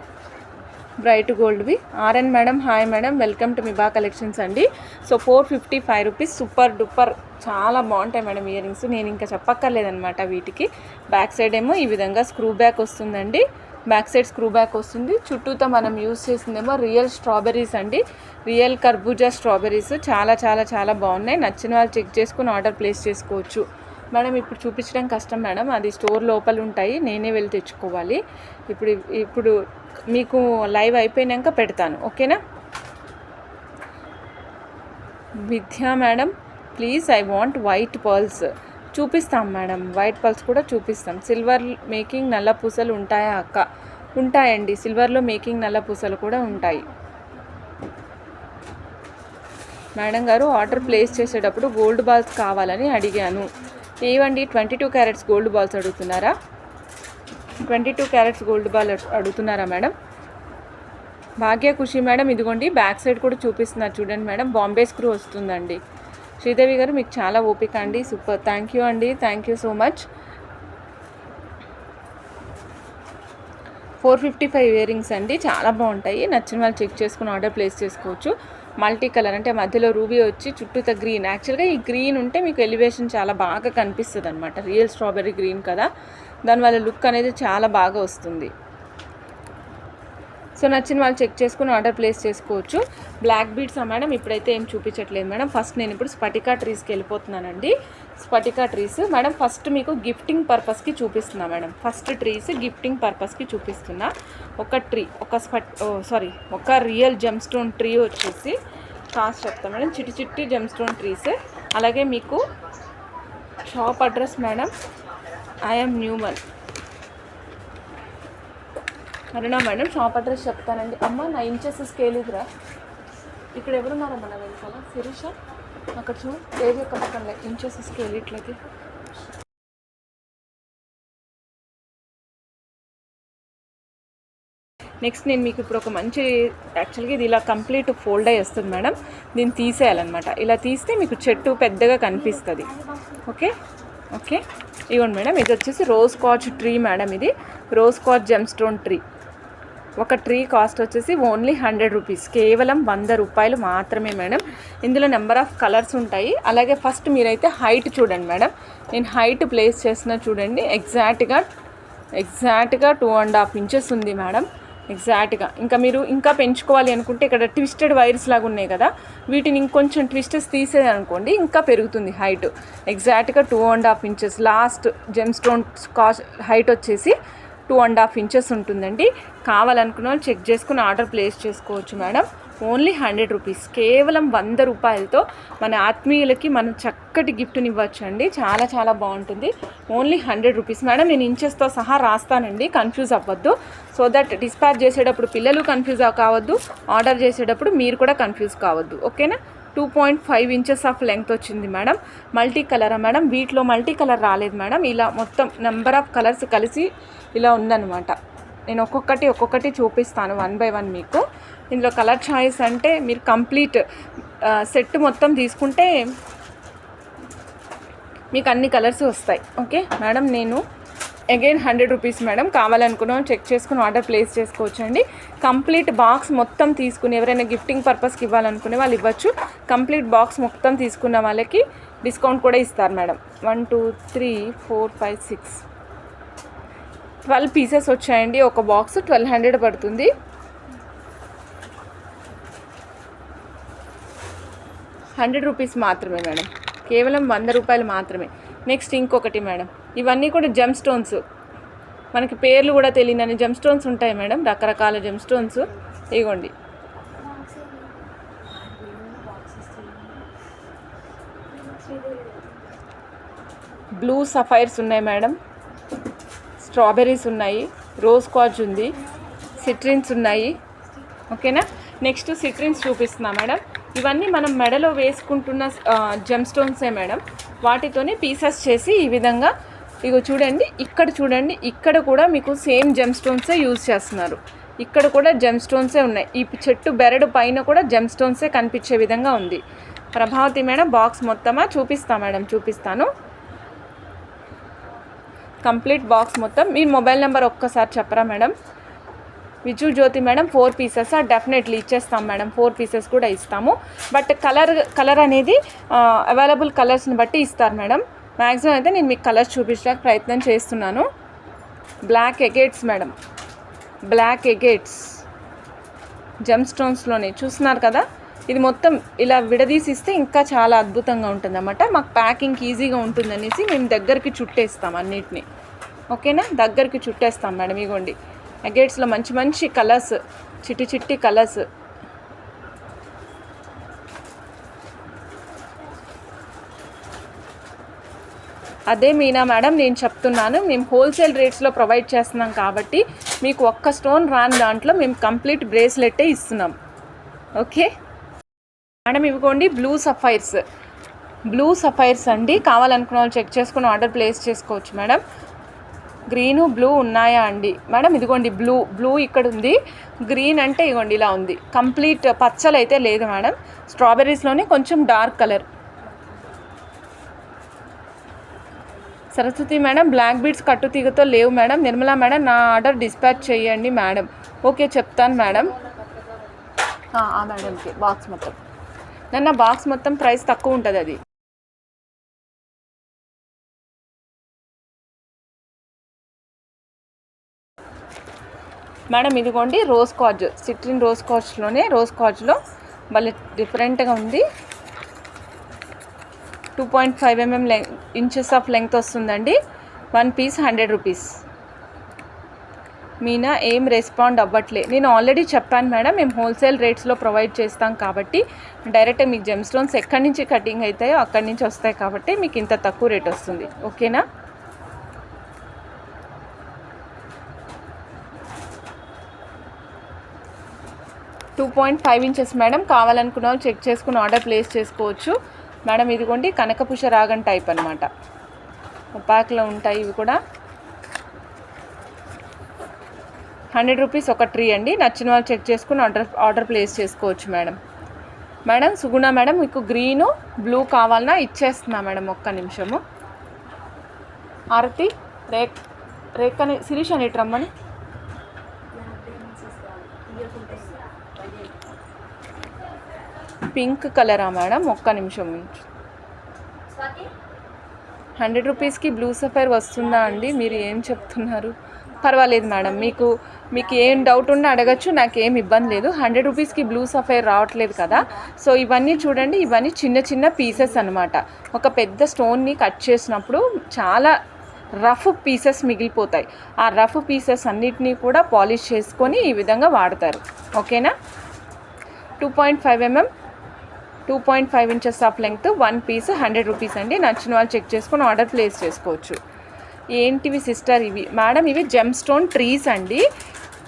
బ్రైట్ గోల్డ్వి. R N madam hi madam, welcome to Miba collections అండి. సో 455 రూపీస్ సూపర్ డూపర్ చాలా బాగుంటాయి మేడం ఇయర్ రింగ్స్. నేను ఇంకా చెప్పక్కర్లేదనమాట వీటికి. బ్యాక్ సైడ్ ఏమో ఈ విధంగా స్క్రూ బ్యాక్ వస్తుందండి. బ్యాక్ సైడ్ స్క్రూ బ్యాక్ వస్తుంది. చుట్టూతో మనం యూజ్ చేసిందేమో రియల్ స్ట్రాబెర్రీస్ అండి, రియల్ కర్బూజా స్ట్రాబెర్రీస్. చాలా చాలా చాలా బాగున్నాయి. నచ్చిన వాళ్ళు చెక్ చేసుకుని ఆర్డర్ ప్లేస్ చేసుకోవచ్చు మేడం. ఇప్పుడు చూపించడం కష్టం మేడం, అది స్టోర్ లోపల ఉంటాయి, నేనే వెళ్ళి తెచ్చుకోవాలి. ఇప్పుడు మీకు లైవ్ అయిపోయినాక పెడతాను ఓకేనా. విద్యా madam please I want white pearls. చూపిస్తాం మేడం, వైట్ పర్ల్స్ కూడా చూపిస్తాం. సిల్వర్ మేకింగ్ నల్ల పూసలు ఉంటాయా అక్క? ఉంటాయండి, సిల్వర్లో మేకింగ్ నల్ల పూసలు కూడా ఉంటాయి. మేడం గారు ఆర్డర్ ప్లేస్ చేసేటప్పుడు గోల్డ్ బాల్స్ కావాలని అడిగాను. ఏవండి 22 క్యారెట్స్ గోల్డ్ బాల్స్ అడుగుతున్నారా? 22 క్యారెట్స్ గోల్డ్ బాల్ అడుగుతున్నారా మేడం? భాగ్య ఖుషి మేడం ఇదిగోండి బ్యాక్ సైడ్ కూడా చూపిస్తున్నారు చూడండి మేడం. బాంబే స్క్రూ వస్తుందండి. శ్రీదేవి గారు మీకు చాలా ఓపిక అండి, సూపర్. థ్యాంక్ యూ అండి, thank you so much. 455 ear rings అండి, చాలా బాగుంటాయి. నచ్చిన వాళ్ళు చెక్ చేసుకుని ఆర్డర్ ప్లేస్ చేసుకోవచ్చు. మల్టీ కలర్ అంటే మధ్యలో రూబీ వచ్చి చుట్టూతో గ్రీన్. యాక్చువల్గా ఈ గ్రీన్ ఉంటే మీకు ఎలివేషన్ చాలా బాగా కనిపిస్తుంది అనమాట. రియల్ స్ట్రాబెర్రీ గ్రీన్ కదా, దానివల్ల లుక్ అనేది చాలా బాగా వస్తుంది. సో నచ్చిన వాళ్ళు చెక్ చేసుకుని ఆర్డర్ ప్లేస్ చేసుకోవచ్చు. బ్లాక్ బీడ్స్ మేడం ఇప్పుడైతే ఏం చూపించట్లేదు మేడం. ఫస్ట్ నేను ఇప్పుడు స్ఫటికా ట్రీస్కి వెళ్ళిపోతున్నానండి. స్ఫటికా ట్రీస్ మేడం ఫస్ట్ మీకు గిఫ్టింగ్ పర్పస్కి చూపిస్తున్నా మేడం. ఫస్ట్ ట్రీస్ గిఫ్టింగ్ పర్పస్కి చూపిస్తున్నా. ఒక ట్రీ ఒక రియల్ జెమ్ స్టోన్ ట్రీ వచ్చేసి కాస్ట్ చెప్తాను మేడం. చిట్టి జెమ్ స్టోన్ ట్రీస్. అలాగే మీకు shop address madam I'm Neumann. Aruna madam shop address చెప్తానండి. అమ్మ నా ఇంచెస్ స్కేల్ ఇదిరా. ఇక్కడ ఎవరున్నారమ్మా నా వెనకాల? శిరీష అక్కడ చూ ఏది యొక్క పక్కన ఇంచెస్ స్కేల్ ఇట్లకి. నెక్స్ట్ నేను మీకు ఇప్పుడు ఒక మంచి, యాక్చువల్గా ఇది ఇలా కంప్లీట్ ఫోల్డ్ అయ్యి వస్తుంది మేడం. దీన్ని తీసేయాలన్నమాట. ఇలా తీస్తే మీకు చెట్టు పెద్దగా కనిపిస్తుంది. ఓకే ఇవ్వండి మేడం. ఇది వచ్చేసి రోజ్ కాచ్ ట్రీ మేడం. ఇది rose catch gem stone tree. ఒక ట్రీ కాస్ట్ వచ్చేసి ఓన్లీ 100 రూపీస్, కేవలం 100 రూపాయలు మాత్రమే మేడం. ఇందులో నెంబర్ ఆఫ్ కలర్స్ ఉంటాయి. అలాగే ఫస్ట్ మీరైతే హైట్ చూడండి మేడం. నేను హైట్ ప్లేస్ చేసిన చూడండి. ఎగ్జాక్ట్గా 2.5 ఇంచెస్ ఉంది మేడం. ఎగ్జాక్ట్గా. ఇంకా మీరు ఇంకా పెంచుకోవాలి అనుకుంటే ఇక్కడ ట్విస్టెడ్ వైర్స్ లాగా ఉన్నాయి కదా, వీటిని ఇంకొంచెం ట్విస్టెస్ తీసేదనుకోండి ఇంకా పెరుగుతుంది హైట్. ఎగ్జాక్ట్గా 2.5 inches. Last gem stone cost height వచ్చేసి 2.5 ఇంచెస్ ఉంటుందండి. కావాలనుకున్న వాళ్ళు చెక్ చేసుకుని ఆర్డర్ ప్లేస్ చేసుకోవచ్చు మేడం. ఓన్లీ 100 రూపీస్, కేవలం 100 రూపాయలతో మన ఆత్మీయులకి మనం చక్కటి గిఫ్ట్ని ఇవ్వచ్చు అండి. చాలా చాలా బాగుంటుంది. Only 100 rupees madam. నేను ఇంచెస్తో సహా రాస్తానండి, కన్ఫ్యూజ్ అవ్వద్దు. సో దట్ డిస్పాచ్ చేసేటప్పుడు పిల్లలు కన్ఫ్యూజ్ కావద్దు, ఆర్డర్ చేసేటప్పుడు మీరు కూడా కన్ఫ్యూజ్ కావద్దు. ఓకేనా. 2.5 ఇంచెస్ ఆఫ్ లెంగ్త్ వచ్చింది మేడం. మల్టీ కలరా మేడం? వీటిలో మల్టీ కలర్ రాలేదు మేడం. ఇలా మొత్తం నెంబర్ ఆఫ్ కలర్స్ కలిసి ఇలా ఉందన్నమాట. నేను ఒక్కొక్కటి చూపిస్తాను 1 బై 1 మీకు. ఇందులో కలర్ చాయిస్ అంటే మీరు కంప్లీట్ సెట్ మొత్తం తీసుకుంటే మీకు అన్ని కలర్స్ వస్తాయి. Okay madam. నేను అగైన్ 100 రూపీస్ మేడం. కావాలనుకున్నాం చెక్ చేసుకుని ఆర్డర్ ప్లేస్ చేసుకోవచ్చు అండి. కంప్లీట్ బాక్స్ మొత్తం తీసుకుని ఎవరైనా గిఫ్టింగ్ పర్పస్కి ఇవ్వాలనుకునే వాళ్ళు ఇవ్వచ్చు. కంప్లీట్ బాక్స్ మొత్తం తీసుకున్న వాళ్ళకి డిస్కౌంట్ కూడా ఇస్తారు మేడం. 1 2 3 4 5 6 12 పీసెస్ వచ్చాయండి. ఒక బాక్స్ 1200 పడుతుంది. 100 రూపీస్ మాత్రమే మేడం, కేవలం 100 రూపాయలు మాత్రమే. నెక్స్ట్ ఇంకొకటి మేడం, ఇవన్నీ కూడా జెమ్ స్టోన్స్. మనకి పేర్లు కూడా తెలియని జెమ్ స్టోన్స్ ఉంటాయి మేడం, రకరకాల జెమ్ స్టోన్స్. ఇగోండి, బ్లూ సఫైర్స్ ఉన్నాయి మేడం, స్ట్రాబెర్రీస్ ఉన్నాయి, రోజ్ క్వార్ట్జ్ ఉంది, సిట్రిన్స్ ఉన్నాయి. ఓకేనా. నెక్స్ట్ సిట్రిన్స్ చూపిస్తున్నా మేడం. ఇవన్నీ మనం మెడలో వేసుకుంటున్న జెమ్ స్టోన్సే మేడం. వాటితోనే పీసెస్ చేసి ఈ విధంగా ఇగో చూడండి, ఇక్కడ చూడండి, ఇక్కడ కూడా మీకు సేమ్ జెమ్ స్టోన్సే యూజ్ చేస్తున్నారు. ఇక్కడ కూడా జెమ్ స్టోన్సే ఉన్నాయి. ఈ చెట్టు బెరడు పైన కూడా జెమ్ స్టోన్సే కనిపించే విధంగా ఉంది. ప్రభావతి మేడం బాక్స్ మొత్తమా చూపిస్తా మేడం, చూపిస్తాను. కంప్లీట్ బాక్స్ మొత్తం. మీ మొబైల్ నెంబర్ ఒక్కసారి చెప్పరా మేడం? విజుల్ జ్యోతి మేడం 4 పీసెస్ డెఫినెట్లీ ఇచ్చేస్తాం మేడం, 4 పీసెస్ కూడా ఇస్తాము. బట్ కలర్ అనేది అవైలబుల్ కలర్స్ని బట్టి ఇస్తారు మేడం. మ్యాక్సిమం అయితే నేను మీకు కలర్స్ చూపించడానికి ప్రయత్నం చేస్తున్నాను. Black agates madam, black ఎగేట్స్ gem స్టోన్స్లోనే చూస్తున్నారు కదా. ఇది మొత్తం ఇలా విడదీసి ఇస్తే ఇంకా చాలా అద్భుతంగా ఉంటుందన్నమాట. మాకు ప్యాకింగ్ ఈజీగా ఉంటుందనేసి మేము దగ్గరికి చుట్టేస్తాం అన్నిటిని. ఓకేనా, దగ్గరికి చుట్టేస్తాం మేడం. ఇగోండి ఎగేట్స్లో మంచి మంచి కలర్స్, చిట్టి చిట్టి కలర్స్. అదే మీనా మేడం నేను చెప్తున్నాను, మేము హోల్సేల్ రేట్స్లో ప్రొవైడ్ చేస్తున్నాం కాబట్టి మీకు ఒక్క స్టోన్ రాని దాంట్లో మేము కంప్లీట్ బ్రేస్లెట్టే ఇస్తున్నాం. Okay madam. ఇవిగోండి బ్లూ సఫైర్స్, బ్లూ సఫైర్స్ అండి. కావాలనుకున్న వాళ్ళు చెక్ చేసుకుని ఆర్డర్ ప్లేస్ చేసుకోవచ్చు మేడం. గ్రీను బ్లూ ఉన్నాయా అండి మేడం? ఇదిగోండి బ్లూ ఇక్కడ ఉంది. గ్రీన్ అంటే ఇగోండి ఇలా ఉంది. కంప్లీట్ పచ్చలు అయితే లేదు మేడం. స్ట్రాబెర్రీస్లోనే కొంచెం dark colour. Saraswati madam black beads కట్టుతీగతో లేవు మేడం. నిర్మలా మేడం నా ఆర్డర్ డిస్పాచ్ చేయండి మేడం. ఓకే చెప్తాను మేడం. ఆ మేడంకి బాక్స్ మొత్తం నన్న బాక్స్ మొత్తం ప్రైస్ తక్కువ ఉంటుంది అది. మేడం ఇదిగోండి రోజ్ క్వార్ట్జ్, సిట్రిన్ రోజ్ క్వార్ట్జ్లో భలే డిఫరెంట్గా ఉంది. 2.5 mm ఇంచెస్ ఆఫ్ లెంగ్త్ వస్తుందండి. 1 పీస్ 100 రూపీస్. మీనా ఏం రెస్పాండ్ అవ్వట్లే. నేను ఆల్రెడీ చెప్పాను మేడం, మేము హోల్సేల్ రేట్స్లో ప్రొవైడ్ చేస్తాం కాబట్టి డైరెక్ట్ మీకు జెమ్ స్టోన్స్ ఎక్కడి నుంచి కటింగ్ అవుతాయో అక్కడి నుంచి వస్తాయి కాబట్టి మీకు ఇంత తక్కువ రేట్ వస్తుంది. ఓకేనా. Two 2.5 inches madam. కావాలనుకున్న వాళ్ళు చెక్ చేసుకుని ఆర్డర్ ప్లేస్ చేసుకోవచ్చు మేడం. ఇదిగోండి కనకపుష రాగం టైప్ అనమాట, ప్యాక్లో ఉంటాయి ఇవి కూడా. 100 రూపీస్ ఒక ట్రీ అండి. నచ్చిన వాళ్ళు చెక్ చేసుకుని ఆర్డర్ ప్లేస్ చేసుకోవచ్చు మేడం. మేడం సుగుణ మేడం మీకు గ్రీను బ్లూ కావాలన్నా ఇచ్చేస్తున్నా మేడం. ఒక్క నిమిషము. ఆరతి రేఖని శిరీష్ అని రమ్మని. పింక్ కలరా మేడం? ఒక్క నిమిషం. 100 రూపీస్కి బ్లూ సఫైర్ వస్తుందా అండి? మీరు ఏం చెప్తున్నారు? పర్వాలేదు మేడం, మీకు ఏం డౌట్ ఉన్నా అడగచ్చు, నాకేం ఇబ్బంది లేదు. 100 రూపీస్కి బ్లూ సఫైర్ రావట్లేదు కదా. సో ఇవన్నీ చూడండి, ఇవన్నీ చిన్న చిన్న పీసెస్ అనమాట. ఒక పెద్ద స్టోన్ని కట్ చేసినప్పుడు చాలా రఫ్ పీసెస్ మిగిలిపోతాయి. ఆ రఫ్ పీసెస్ అన్నిటినీ కూడా పాలిష్ చేసుకొని ఈ విధంగా వాడతారు. ఓకేనా. 2.5 mm 2.5 inches of length, 1 piece 100 rupees అండి. నచ్చిన వాళ్ళు చెక్ చేసుకొని ఆర్డర్ ప్లేస్ చేసుకోవచ్చు. ఏంటివి సిస్టర్ ఇవి? మేడం ఇవి జెమ్ స్టోన్ ట్రీస్ అండి.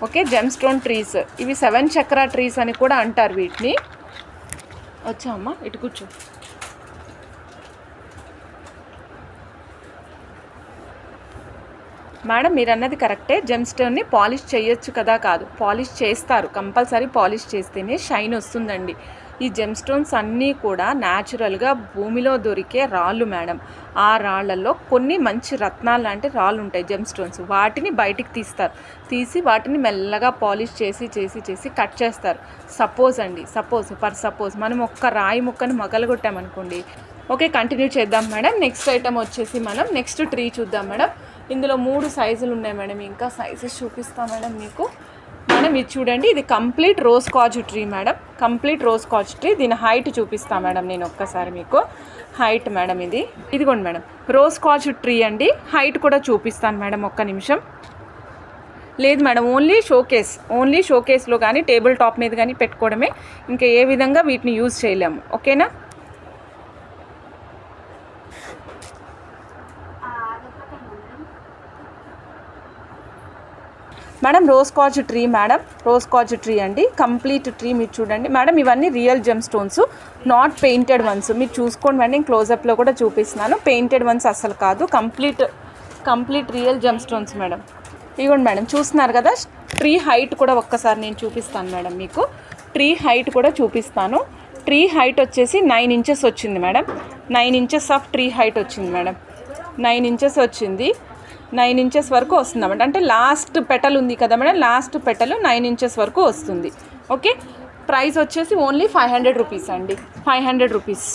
Okay, gem stone trees. ఇవి 7 చక్ర ట్రీస్ అని కూడా అంటారు వీటిని. వచ్చా అమ్మా, ఇటు కూర్చో. మేడం మీరు అన్నది కరెక్టే. జెమ్ స్టోన్ని పాలిష్ చేయొచ్చు కదా, కాదు పాలిష్ చేస్తారు. కంపల్సరీ పాలిష్ చేస్తేనే షైన్ వస్తుందండి. ఈ జెమ్ స్టోన్స్ అన్నీ కూడా న్యాచురల్గా భూమిలో దొరికే రాళ్ళు మేడం. ఆ రాళ్లలో కొన్ని మంచి రత్నాలు లాంటి రాళ్ళు ఉంటాయి జెమ్ స్టోన్స్. వాటిని బయటికి తీసి వాటిని మెల్లగా పాలిష్ చేసి కట్ చేస్తారు. సపోజ్ మనం ఒక్క రాయి ముక్కను మగలగొట్టామనుకోండి. ఓకే, కంటిన్యూ చేద్దాం మేడం. నెక్స్ట్ ఐటమ్ వచ్చేసి మనం నెక్స్ట్ ట్రీ చూద్దాం మేడం. ఇందులో 3 సైజులు ఉన్నాయి మేడం. ఇంకా సైజెస్ చూపిస్తాం మేడం మీకు. మేడం ఇది చూడండి, ఇది complete rose quartz tree madam. Complete rose quartz tree. దీని హైట్ చూపిస్తాను మేడం నేను ఒక్కసారి మీకు. హైట్ మేడం ఇదిగోండి మేడం, రోజ్ క్వార్ట్జ్ ట్రీ అండి. హైట్ కూడా చూపిస్తాను మేడం, ఒక్క నిమిషం. లేదు మేడం, ఓన్లీ షోకేస్లో కానీ టేబుల్ టాప్ మీద కానీ పెట్టుకోవడమే, ఇంకా ఏ విధంగా వీటిని యూజ్ చేయలేము. ఓకేనా మేడం? రోజ్ కాజ్ ట్రీ అండి, కంప్లీట్ ట్రీ. మీరు చూడండి మేడం, ఇవన్నీ real gem stones, not painted once. మీరు చూసుకోండి మేడం, నేను క్లోజప్లో కూడా చూపిస్తున్నాను. పెయింటెడ్ వన్స్ అసలు కాదు, complete real gem stones madam. ఇవ్వండి మేడం, చూస్తున్నారు కదా. ట్రీ హైట్ కూడా ఒక్కసారి నేను చూపిస్తాను మేడం మీకు. ట్రీ హైట్ కూడా చూపిస్తాను. ట్రీ హైట్ వచ్చేసి 9 ఇంచెస్ వచ్చింది madam. 9 inches of tree height వచ్చింది మేడం. 9 ఇంచెస్ వచ్చింది. 9 ఇంచెస్ వరకు వస్తుందన్నమాట. అంటే లాస్ట్ పెటల్ ఉంది కదా మేడం, లాస్ట్ పెటల్ 9 ఇంచెస్ వరకు వస్తుంది. ఓకే, ప్రైస్ వచ్చేసి ఓన్లీ 500 రూపీస్ అండి. 500 రూపీస్.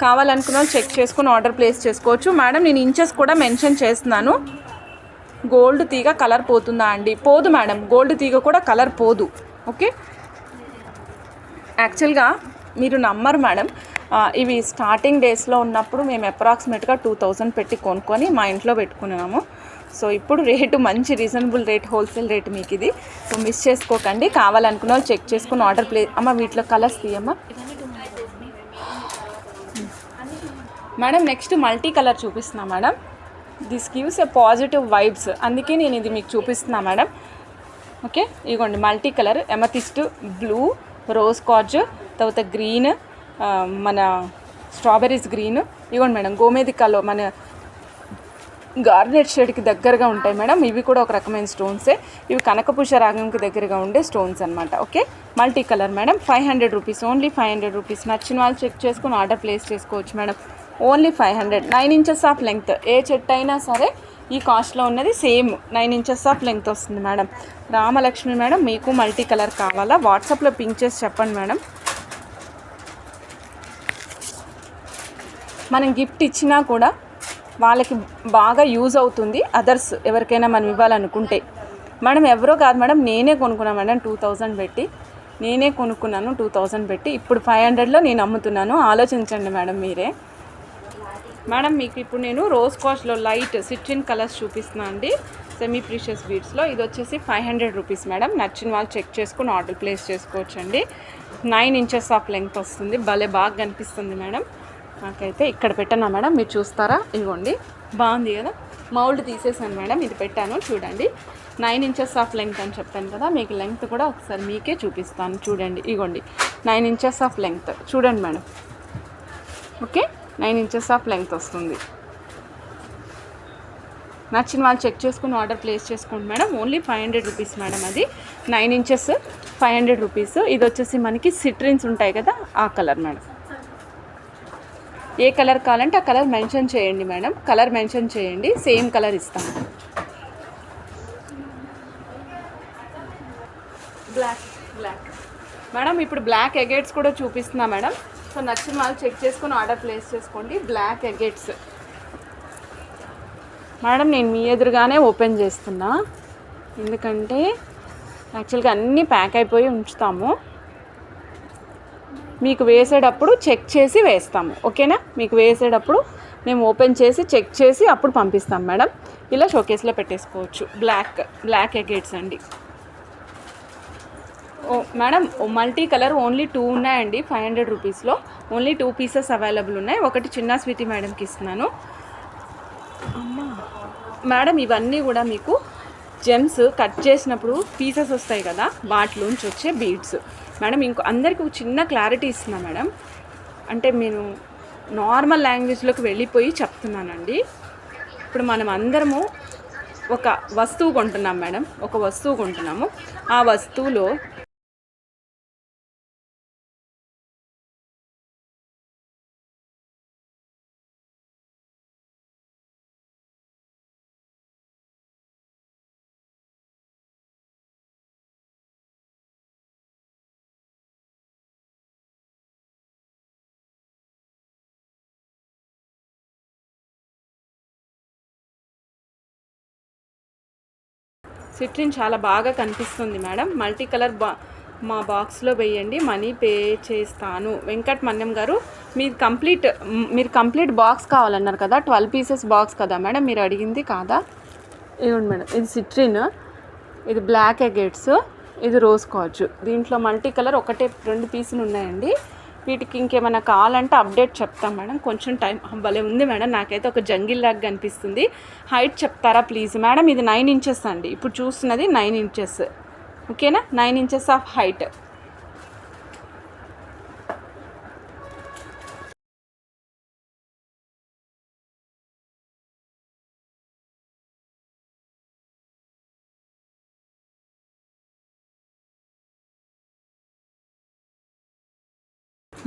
కావాలనుకున్న వాళ్ళు చెక్ చేసుకుని ఆర్డర్ ప్లేస్ చేసుకోవచ్చు మేడం. నేను ఇంచెస్ కూడా మెన్షన్ చేస్తున్నాను. గోల్డ్ తీగ కలర్ పోతుందా అండి? పోదు మేడం, గోల్డ్ తీగ కూడా కలర్ పోదు. ఓకే, యాక్చువల్గా మీరు నమ్మరు మేడం, ఇవి స్టార్టింగ్ డేస్లో ఉన్నప్పుడు మేము అప్రాక్సిమేట్గా 2000 పెట్టి కొనుక్కొని మా ఇంట్లో పెట్టుకున్నాము. సో ఇప్పుడు రేటు మంచి రీజనబుల్ రేట్, హోల్సేల్ రేట్ మీకు ఇది. సో మిస్ చేసుకోకండి. కావాలనుకున్న వాళ్ళు చెక్ చేసుకుని ఆర్డర్ అమ్మ వీటిలో కలర్స్ తీయమ్మా మేడం. నెక్స్ట్ మల్టీ కలర్ చూపిస్తున్నా madam. This gives a positive vibes, అందుకే నేను ఇది మీకు చూపిస్తున్నా మేడం. ఓకే, ఇదిగోండి multi colour, amethyst blue, rose quartz, తర్వాత గ్రీన్, మన స్ట్రాబెర్రీస్ గ్రీన్. ఇవ్వండి మేడం, గోమేదికాలో మన గార్నెట్ షేడ్కి దగ్గరగా ఉంటాయి మేడం. ఇవి కూడా ఒక రకమైన స్టోన్సే. ఇవి కనకపుష్య రాగంకి దగ్గరగా ఉండే స్టోన్స్ అనమాట. Okay, multi colour madam. 500 rupees, only 500 rupees. నచ్చిన వాళ్ళు చెక్ చేసుకుని ఆర్డర్ ప్లేస్ చేసుకోవచ్చు madam. Only 500. 9 inches of length, ఏ చెట్టు అయినా సరే ఈ కాస్ట్లో ఉన్నది సేమ్ 9 ఇంచెస్ ఆఫ్ లెంగ్త్ వస్తుంది మేడం. రామలక్ష్మి మేడం, మీకు మల్టీ కలర్ కావాలా? వాట్సాప్లో పింక్ చేసి చెప్పండి మేడం. మనం గిఫ్ట్ ఇచ్చినా కూడా వాళ్ళకి బాగా యూజ్ అవుతుంది. అదర్స్ ఎవరికైనా మనం ఇవ్వాలనుకుంటే మేడం, ఎవరో కాదు మేడం, నేనే కొనుక్కున్నాను మేడం. 2000 పెట్టి నేనే కొనుక్కున్నాను. 2000 పెట్టి ఇప్పుడు 500లో నేను అమ్ముతున్నాను. ఆలోచించండి మేడం మీరే. మేడం మీకు ఇప్పుడు నేను రోజ్ కాజ్లో లైట్ సిట్రిన్ కలర్స్ చూపిస్తున్నాను అండి, సెమీ ప్రీషియస్ బీడ్స్లో. ఇది వచ్చేసి 500 రూపీస్ మేడం. నచ్చిన వాళ్ళు చెక్ చేసుకుని ఆర్డర్ ప్లేస్ చేసుకోవచ్చండి. 9 ఇంచెస్ ఆఫ్ లెంగ్త్ వస్తుంది. భలే బాగా కనిపిస్తుంది మేడం. నాకైతే ఇక్కడ పెట్టాను మేడం, మీరు చూస్తారా? ఇదిగోండి, బాగుంది కదా. మౌల్డ్ తీసేసాను మేడం, ఇది పెట్టాను చూడండి. 9 ఇంచెస్ ఆఫ్ లెంగ్త్ అని చెప్పాను కదా, మీకు లెంగ్త్ కూడా ఒకసారి మీకే చూపిస్తాను చూడండి. ఇదిగోండి 9 ఇంచెస్ ఆఫ్ లెంగ్త్ చూడండి madam. Okay, 9 inches of length వస్తుంది. నచ్చిన వాళ్ళు చెక్ చేసుకుని ఆర్డర్ ప్లేస్ చేసుకోండి మేడం. Only 500 rupees madam. అది 9 ఇంచెస్ 500 రూపీస్. ఇది వచ్చేసి మనకి సిట్రిన్స్ ఉంటాయి కదా, ఆ కలర్ మేడం. ఏ కలర్ కావాలంటే ఆ కలర్ మెన్షన్ చేయండి మేడం. కలర్ మెన్షన్ చేయండి, సేమ్ కలర్ ఇస్తాను. Black madam. ఇప్పుడు బ్లాక్ ఎగేట్స్ కూడా చూపిస్తున్నా మేడం. సో నచ్చిన వాళ్ళు చెక్ చేసుకొని ఆర్డర్ ప్లేస్ చేసుకోండి. బ్లాక్ ఎగేట్స్ మేడం, నేను మీ ఎదురుగానే ఓపెన్ చేస్తున్నా, ఎందుకంటే యాక్చువల్గా అన్నీ ప్యాక్ అయిపోయి ఉంచుతాము. మీకు వేసేటప్పుడు చెక్ చేసి వేస్తాము. ఓకేనా, మీకు వేసేటప్పుడు మేము ఓపెన్ చేసి చెక్ చేసి అప్పుడు పంపిస్తాం మేడం. ఇలా షోకేస్లో పెట్టేసుకోవచ్చు. బ్లాక్ ఎగేట్స్ అండి. ఓ మేడం, మల్టీ కలర్ ఓన్లీ 2 ఉన్నాయండి 500 రూపీస్లో. ఓన్లీ 2 పీసెస్ అవైలబుల్ ఉన్నాయి. ఒకటి చిన్న స్వీటీ మేడంకి ఇస్తున్నాను. మేడం ఇవన్నీ కూడా మీకు జెమ్స్ కట్ చేసినప్పుడు పీసెస్ వస్తాయి కదా, వాటిలోంచి వచ్చే బీడ్స్ మేడం. అందరికీ ఒక చిన్న క్లారిటీ ఇస్తున్నా మేడం, అంటే నేను నార్మల్ లాంగ్వేజ్లోకి వెళ్ళిపోయి చెప్తున్నానండి. ఇప్పుడు మనం అందరము ఒక వస్తువు కొంటున్నాం మేడం, ఒక వస్తువు కొంటున్నాము. ఆ వస్తువులో సిట్రిన్ చాలా బాగా కనిపిస్తుంది మేడం. మల్టీ కలర్ మా బాక్స్లో వేయండి, మనీ పే చేస్తాను. వెంకట్ మన్యం గారు, మీరు కంప్లీట్ బాక్స్ కావాలన్నారు కదా, 12 పీసెస్ బాక్స్ కదా మేడం మీరు అడిగింది కాదా? ఇవ్వండి మేడం, ఇది సిట్రిన్ ఇది బ్లాక్ ఎగేట్స్, ఇది రోజ్ కాజు. దీంట్లో మల్టీ కలర్ ఒకటే 2 పీసులు ఉన్నాయండి. వీటికి ఇంకేమైనా కావాలంటే అప్డేట్ చెప్తాం మేడం. కొంచెం టైం భలే ఉంది మేడం, నాకైతే ఒక జంగిల్ లాగా కనిపిస్తుంది. హైట్ చెప్తారా ప్లీజ్ మేడం? ఇది 9 ఇంచెస్ అండి, ఇప్పుడు చూస్తున్నది 9 ఇంచెస్. ఓకేనా, 9 inches of height.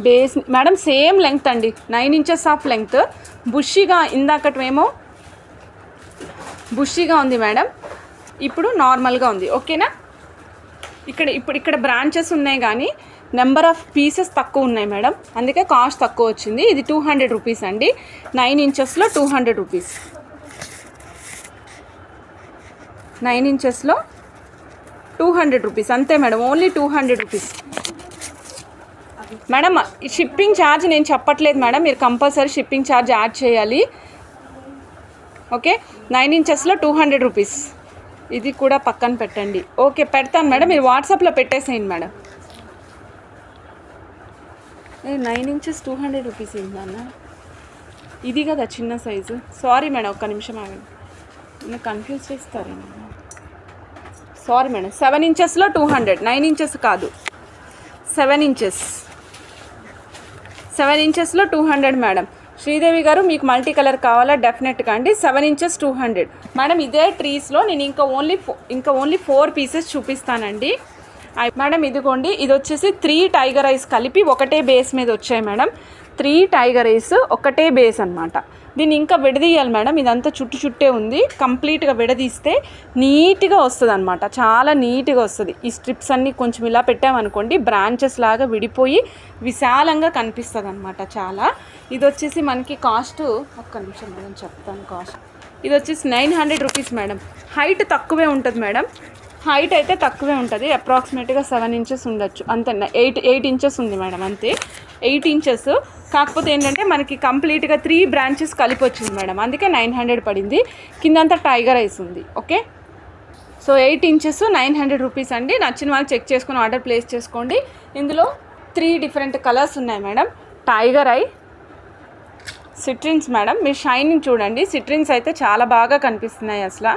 Base madam same length అండి, 9 ఇంచెస్ ఆఫ్ లెంగ్త్. బుషిగా ఇందాకటేమో బుషిగా ఉంది మేడం, ఇప్పుడు నార్మల్గా ఉంది. ఓకేనా, ఇక్కడ బ్రాంచెస్ ఉన్నాయి కానీ నెంబర్ ఆఫ్ పీసెస్ తక్కువ ఉన్నాయి మేడం, అందుకే కాస్ట్ తక్కువ వచ్చింది. ఇది 200 రూపీస్ అండి, 9 ఇంచెస్లో 200 రూపీస్. 9 ఇంచెస్లో 200 రూపీస్ అంతే madam, only 200 rupees. Madam shipping charge నేను చెప్పట్లేదు మేడం, మీరు కంపల్సరీ షిప్పింగ్ ఛార్జ్ యాడ్ చేయాలి. Okay, 9 ఇంచెస్లో 200 rupees. ఇది కూడా పక్కన పెట్టండి. ఓకే పెడతాను మేడం, మీరు వాట్సాప్లో పెట్టేసేయండి మేడం. 9 ఇంచెస్ 200 రూపీస్ ఏంటన్న? ఇది కదా చిన్న సైజు. సారీ మేడం, ఒక్క నిమిషం ఆగండి, నేను కన్ఫ్యూజ్ చేస్తాను. సారీ మేడం, 7 ఇంచెస్లో 200, 9 ఇంచెస్ కాదు, 7 ఇంచెస్. 7 ఇంచెస్లో 200 మేడం. శ్రీదేవి గారు మీకు మల్టీ కలర్ కావాలా? డెఫినెట్గా అండి. 7 ఇంచెస్ 200 మేడం. ఇదే ట్రీస్లో నేను ఇంకా ఓన్లీ 4 పీసెస్ చూపిస్తానండి మేడం. ఇదిగోండి, ఇది వచ్చేసి 3 టైగర్ ఐస్ కలిపి ఒకటే బేస్ మీద వచ్చాయి మేడం. 3 టైగర్ ఐస్ ఒకటే బేస్ అనమాట. దీన్ని ఇంకా విడదీయాలి మేడం, ఇదంతా చుట్టే ఉంది. కంప్లీట్గా విడదీస్తే నీట్గా వస్తుంది అనమాట, చాలా నీట్గా వస్తుంది. ఈ స్ట్రిప్స్ అన్నీ కొంచెం ఇలా పెట్టామనుకోండి, బ్రాంచెస్ లాగా విడిపోయి విశాలంగా కనిపిస్తుంది అనమాట చాలా. ఇది వచ్చేసి మనకి కాస్ట్, ఒక్క నిమిషం మేడం చెప్తాను కాస్ట్. ఇది వచ్చేసి 900 రూపీస్ మేడం. హైట్ తక్కువే ఉంటుంది మేడం, హైట్ అయితే తక్కువే ఉంటుంది, అప్రాక్సిమేట్గా 7 ఇంచెస్ ఉండొచ్చు అంతే. 8 ఇంచెస్ ఉంది మేడం, అంతే 8 ఇంచెస్. కాకపోతే ఏంటంటే మనకి కంప్లీట్గా 3 బ్రాంచెస్ కలిపి వచ్చింది మేడం, అందుకే 900 పడింది. కిందంతా టైగర్ ఐస్ ఉంది. ఓకే, సో 8 ఇంచెస్ 900 రూపీస్ అండి. నచ్చిన వాళ్ళు చెక్ చేసుకొని ఆర్డర్ ప్లేస్ చేసుకోండి. ఇందులో 3 డిఫరెంట్ కలర్స్ ఉన్నాయి madam. Tiger eye, citrines madam. మీరు షైనింగ్ చూడండి, సిట్రిన్స్ అయితే చాలా బాగా కనిపిస్తున్నాయి అసలు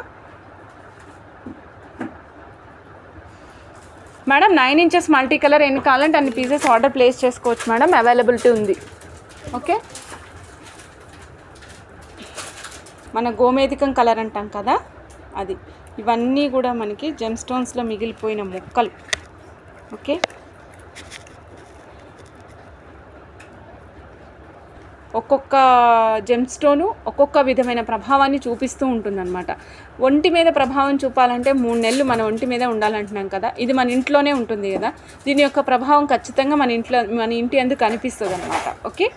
మేడం. 9 ఇంచెస్ మల్టీ కలర్ ఎన్ని కావాలంటే అన్ని పీసెస్ ఆర్డర్ ప్లేస్ చేసుకోవచ్చు మేడం, అవైలబిలిటీ ఉంది. ఓకే, మన గోమేధికం కలర్ అంటాం కదా అది. ఇవన్నీ కూడా మనకి జెమ్ స్టోన్స్లో మిగిలిపోయిన ముక్కలు. ఓకే, ఒక్కొక్క జెమ్ స్టోను ఒక్కొక్క విధమైన ప్రభావాన్ని చూపిస్తూ ఉంటుందన్నమాట. ఒంటి మీద ప్రభావం చూపాలంటే 3 నెలలు మన ఒంటి మీద ఉండాలంటున్నాం కదా, ఇది మన ఇంట్లోనే ఉంటుంది కదా, దీని యొక్క ప్రభావం ఖచ్చితంగా మన ఇంటి అందుకు కనిపిస్తుంది అనమాట. ఓకే.